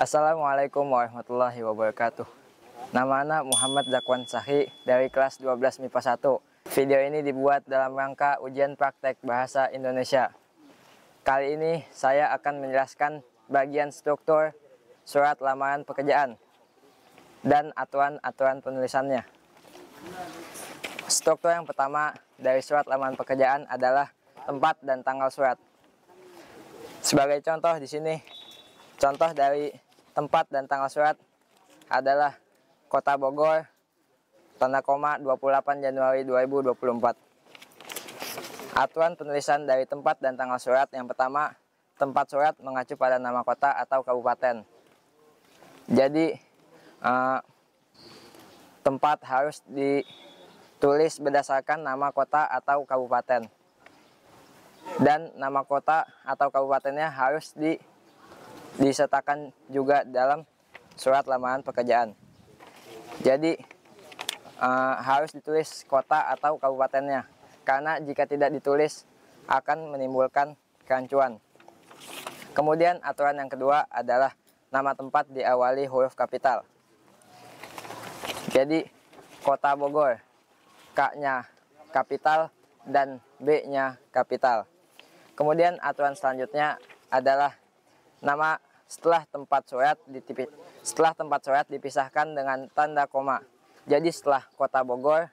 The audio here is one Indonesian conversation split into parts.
Assalamualaikum warahmatullahi wabarakatuh. Nama anak Muhammad Zakwan Sahi dari kelas 12 MIPA 1. Video ini dibuat dalam rangka ujian praktek bahasa Indonesia. Kali ini saya akan menjelaskan bagian struktur surat lamaran pekerjaan dan aturan-aturan penulisannya. Struktur yang pertama dari surat lamaran pekerjaan adalah tempat dan tanggal surat. Sebagai contoh di sini, contoh dari tempat dan tanggal surat adalah Kota Bogor, tanda koma 28 Januari 2024. Aturan penulisan dari tempat dan tanggal surat yang pertama, tempat surat mengacu pada nama kota atau kabupaten. Jadi tempat harus ditulis berdasarkan nama kota atau kabupaten. Dan nama kota atau kabupatennya harus disertakan juga dalam surat lamaran pekerjaan. Jadi harus ditulis kota atau kabupatennya, karena jika tidak ditulis akan menimbulkan kerancuan. Kemudian aturan yang kedua adalah nama tempat diawali huruf kapital. Jadi Kota Bogor, K-nya kapital dan B-nya kapital. Kemudian aturan selanjutnya adalah nama setelah tempat surat dipisahkan dengan tanda koma. Jadi setelah Kota Bogor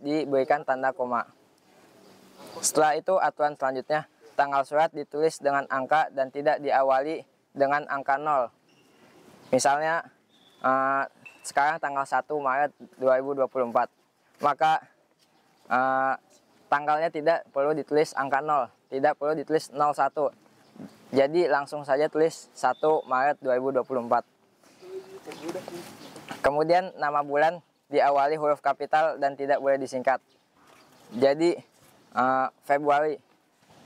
diberikan tanda koma. Setelah itu aturan selanjutnya, tanggal surat ditulis dengan angka dan tidak diawali dengan angka 0. Misalnya sekarang tanggal 1 Maret 2024. Maka tanggalnya tidak perlu ditulis angka 0, tidak perlu ditulis 01. Jadi langsung saja tulis 1 Maret 2024. Kemudian nama bulan diawali huruf kapital dan tidak boleh disingkat. Jadi Februari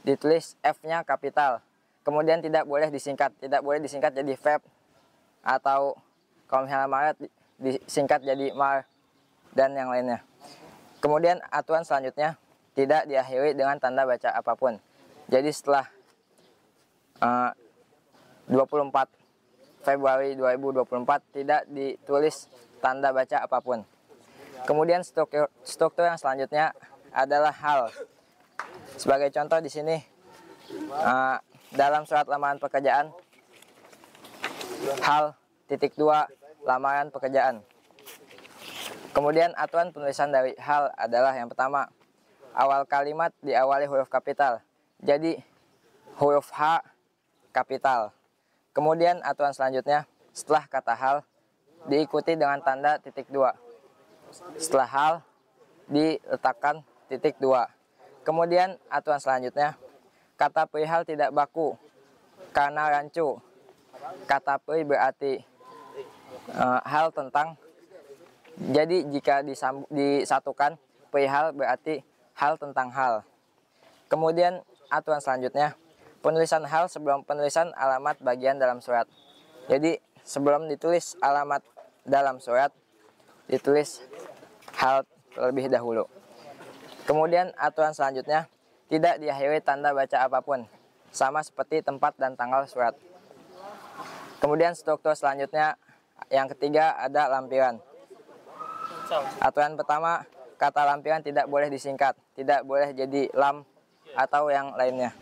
ditulis F-nya kapital. Kemudian tidak boleh disingkat, jadi Feb, atau kalau misalnya Maret disingkat jadi Mar dan yang lainnya. Kemudian aturan selanjutnya tidak diakhiri dengan tanda baca apapun. Jadi setelah 24 Februari 2024 tidak ditulis tanda baca apapun. Kemudian struktur yang selanjutnya adalah hal. Sebagai contoh di sini dalam surat lamaran pekerjaan, hal titik 2 lamaran pekerjaan. Kemudian aturan penulisan dari hal adalah yang pertama, awal kalimat diawali huruf kapital. Jadi huruf H kapital. Kemudian aturan selanjutnya, setelah kata hal diikuti dengan tanda titik 2. Setelah hal diletakkan titik 2. Kemudian aturan selanjutnya, kata perihal tidak baku karena rancu. Kata peri berarti hal tentang. Jadi jika disatukan, perihal berarti hal tentang hal. Kemudian aturan selanjutnya, penulisan hal sebelum penulisan alamat bagian dalam surat. Jadi sebelum ditulis alamat dalam surat, ditulis hal terlebih dahulu. Kemudian aturan selanjutnya, tidak diakhiri tanda baca apapun, sama seperti tempat dan tanggal surat. Kemudian struktur selanjutnya, yang ketiga ada lampiran. Aturan pertama, kata lampiran tidak boleh disingkat, tidak boleh jadi lam atau yang lainnya.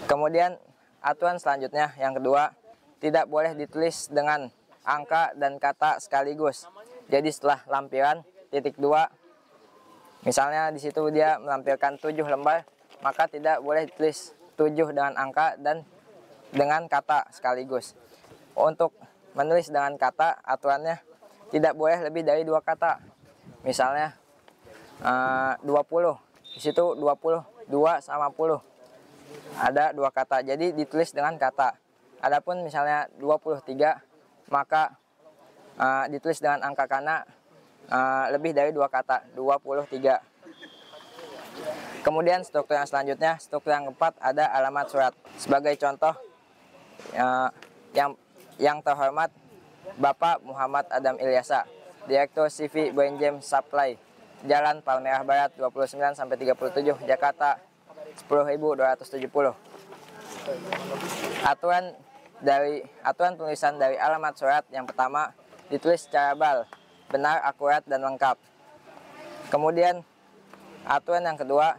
Kemudian aturan selanjutnya yang kedua, tidak boleh ditulis dengan angka dan kata sekaligus. Jadi setelah lampiran titik 2, misalnya di situ dia melampirkan 7 lembar, maka tidak boleh ditulis 7 dengan angka dan dengan kata sekaligus. Untuk menulis dengan kata, aturannya tidak boleh lebih dari 2 kata. Misalnya 20, di situ 20, 2 sama 10. Ada 2 kata, jadi ditulis dengan kata. Adapun misalnya 23, maka ditulis dengan angka karena lebih dari 2 kata, 23. Kemudian struktur yang selanjutnya, struktur yang keempat ada alamat surat. Sebagai contoh, yang terhormat Bapak Muhammad Adam Ilyasa, Direktur CV Benjem Supply, Jalan Palmerah Barat 29-37, Jakarta 10.270. Aturan dari aturan penulisan dari alamat surat yang pertama ditulis secara bal, benar, akurat, dan lengkap. Kemudian aturan yang kedua,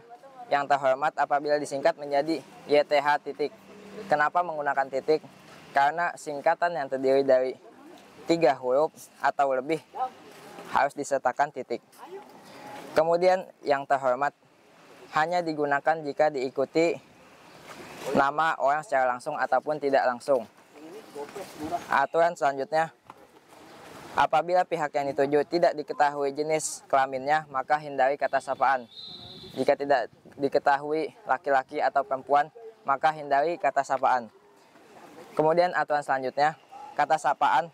yang terhormat apabila disingkat menjadi YTH titik. Kenapa menggunakan titik? Karena singkatan yang terdiri dari 3 huruf atau lebih harus disertakan titik. Kemudian yang terhormat hanya digunakan jika diikuti nama orang secara langsung ataupun tidak langsung. Aturan selanjutnya, apabila pihak yang dituju tidak diketahui jenis kelaminnya, maka hindari kata sapaan. Jika tidak diketahui laki-laki atau perempuan, maka hindari kata sapaan. Kemudian aturan selanjutnya, kata sapaan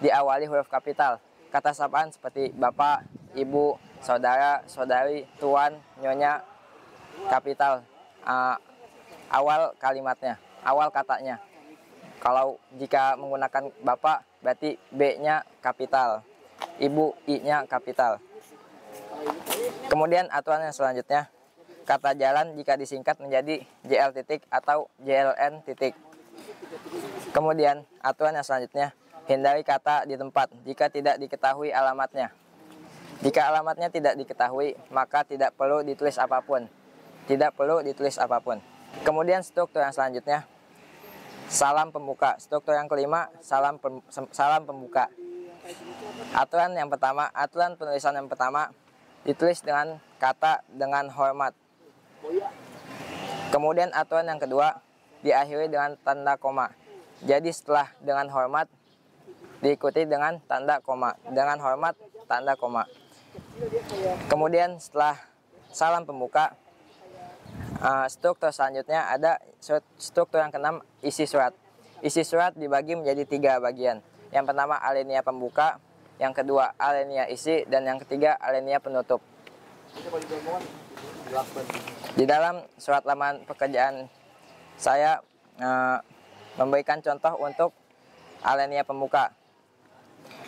diawali huruf kapital. Kata sapaan seperti bapak, ibu, saudara, saudari, tuan, nyonya, kapital. Awal kalimatnya, awal katanya. Kalau jika menggunakan bapak, berarti B-nya kapital, ibu, I-nya kapital. Kemudian aturan yang selanjutnya, kata jalan jika disingkat menjadi JL titik atau JLN titik. Kemudian aturan yang selanjutnya, hindari kata di tempat jika tidak diketahui alamatnya. Jika alamatnya tidak diketahui, maka tidak perlu ditulis apapun. Tidak perlu ditulis apapun. Kemudian struktur yang selanjutnya, salam pembuka. Struktur yang kelima, salam pembuka. Aturan yang pertama, aturan penulisan yang pertama ditulis dengan kata dengan hormat. Kemudian aturan yang kedua diakhiri dengan tanda koma. Jadi setelah dengan hormat diikuti dengan tanda koma. Dengan hormat, tanda koma. Kemudian setelah salam pembuka, struktur selanjutnya ada struktur yang keenam, isi surat. Isi surat dibagi menjadi 3 bagian. Yang pertama alinea pembuka, yang kedua alinea isi, dan yang ketiga alinea penutup. Di dalam surat lamaran pekerjaan saya memberikan contoh untuk alinea pembuka.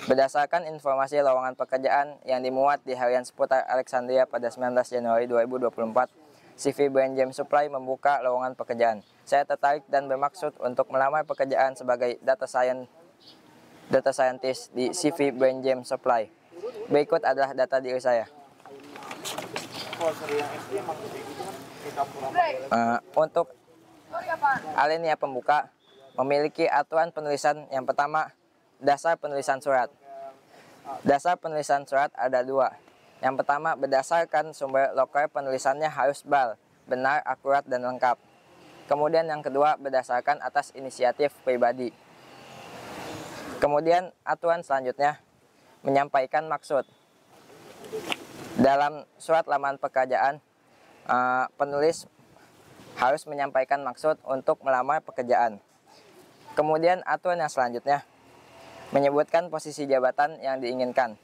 Berdasarkan informasi lowongan pekerjaan yang dimuat di harian seputar Alexandria pada 19 Januari 2024, CV Brand James Supply membuka lowongan pekerjaan. Saya tertarik dan bermaksud untuk melamar pekerjaan sebagai data scientist di CV Brand James Supply. Berikut adalah data diri saya. Untuk alinea pembuka memiliki aturan penulisan yang pertama, dasar penulisan surat. Dasar penulisan surat ada 2. Yang pertama, berdasarkan sumber lokal penulisannya harus bal, benar, akurat, dan lengkap. Kemudian yang kedua, berdasarkan atas inisiatif pribadi. Kemudian aturan selanjutnya, menyampaikan maksud. Dalam surat lamaran pekerjaan, penulis harus menyampaikan maksud untuk melamar pekerjaan. Kemudian aturan yang selanjutnya, menyebutkan posisi jabatan yang diinginkan.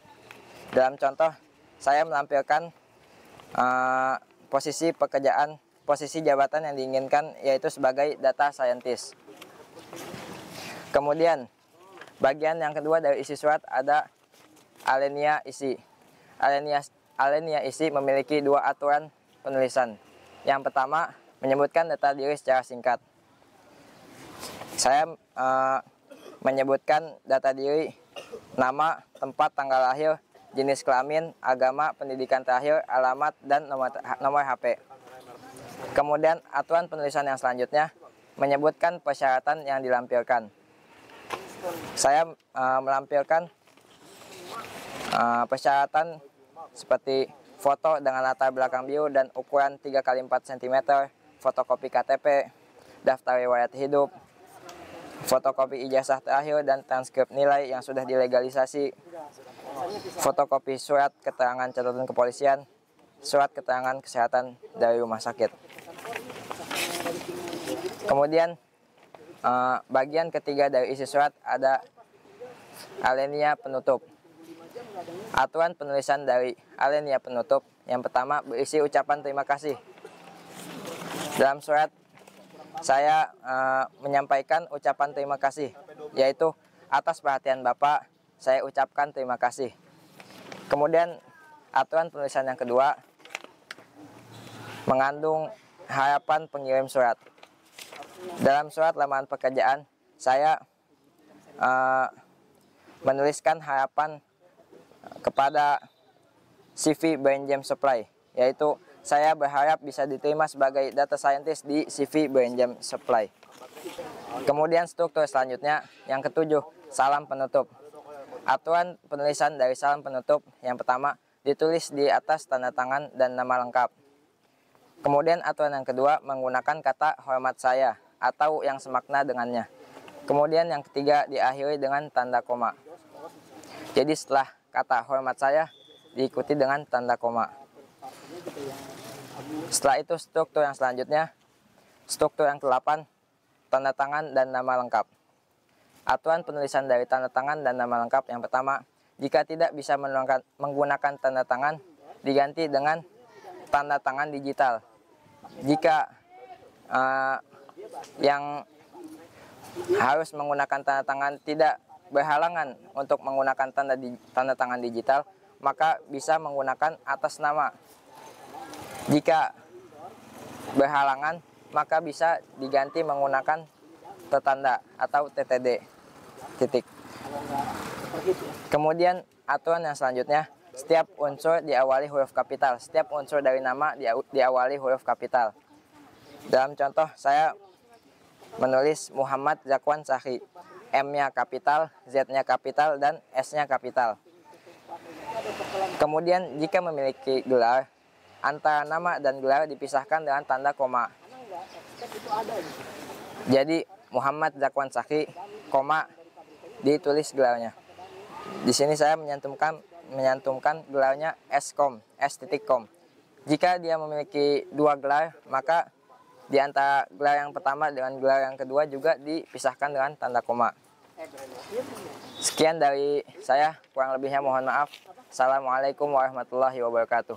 Dalam contoh, saya melampirkan posisi jabatan yang diinginkan yaitu sebagai data scientist. Kemudian, bagian yang kedua dari isi surat ada alinea isi. Alinea isi memiliki 2 aturan penulisan. Yang pertama, menyebutkan data diri secara singkat. Saya menyebutkan data diri, nama, tempat, tanggal lahir, jenis kelamin, agama, pendidikan terakhir, alamat, dan nomor HP. Kemudian aturan penulisan yang selanjutnya menyebutkan persyaratan yang dilampirkan. Saya melampirkan persyaratan seperti foto dengan latar belakang biru dan ukuran 3x4 cm, fotokopi KTP, daftar riwayat hidup, fotokopi ijazah terakhir dan transkrip nilai yang sudah dilegalisasi, fotokopi surat keterangan catatan kepolisian, surat keterangan kesehatan dari rumah sakit. Kemudian bagian ketiga dari isi surat ada alinea penutup. Aturan penulisan dari alinea penutup yang pertama berisi ucapan terima kasih. Dalam surat saya menyampaikan ucapan terima kasih, yaitu atas perhatian Bapak, saya ucapkan terima kasih. Kemudian aturan penulisan yang kedua mengandung harapan pengirim surat. Dalam surat lamaran pekerjaan, saya menuliskan harapan kepada CV Brain Jam Supply, yaitu saya berharap bisa diterima sebagai data scientist di CV Brain Jam Supply. Kemudian struktur selanjutnya yang ketujuh, salam penutup. Aturan penulisan dari salam penutup yang pertama ditulis di atas tanda tangan dan nama lengkap. Kemudian aturan yang kedua menggunakan kata hormat saya atau yang semakna dengannya. Kemudian yang ketiga diakhiri dengan tanda koma. Jadi setelah kata hormat saya diikuti dengan tanda koma. Setelah itu struktur yang selanjutnya, struktur yang ke-8, tanda tangan dan nama lengkap. Aturan penulisan dari tanda tangan dan nama lengkap yang pertama, jika tidak bisa menggunakan tanda tangan, diganti dengan tanda tangan digital. Jika yang harus menggunakan tanda tangan tidak berhalangan untuk menggunakan tanda tangan digital, maka bisa menggunakan atas nama. Jika berhalangan, maka bisa diganti menggunakan tertanda atau TTD. Titik. Kemudian aturan yang selanjutnya, setiap unsur diawali huruf kapital. Setiap unsur dari nama diawali huruf kapital. Dalam contoh, saya menulis Muhammad Zakwan Sahri. M-nya kapital, Z-nya kapital, dan S-nya kapital. Kemudian jika memiliki gelar, antara nama dan gelar dipisahkan dengan tanda koma. Jadi Muhammad Zakwan Sahri, koma, ditulis gelarnya. Di sini saya menyantumkan gelarnya S.com, S.com. Jika dia memiliki dua gelar, maka di antara gelar yang pertama dengan gelar yang kedua juga dipisahkan dengan tanda koma. Sekian dari saya, kurang lebihnya mohon maaf. Assalamualaikum warahmatullahi wabarakatuh.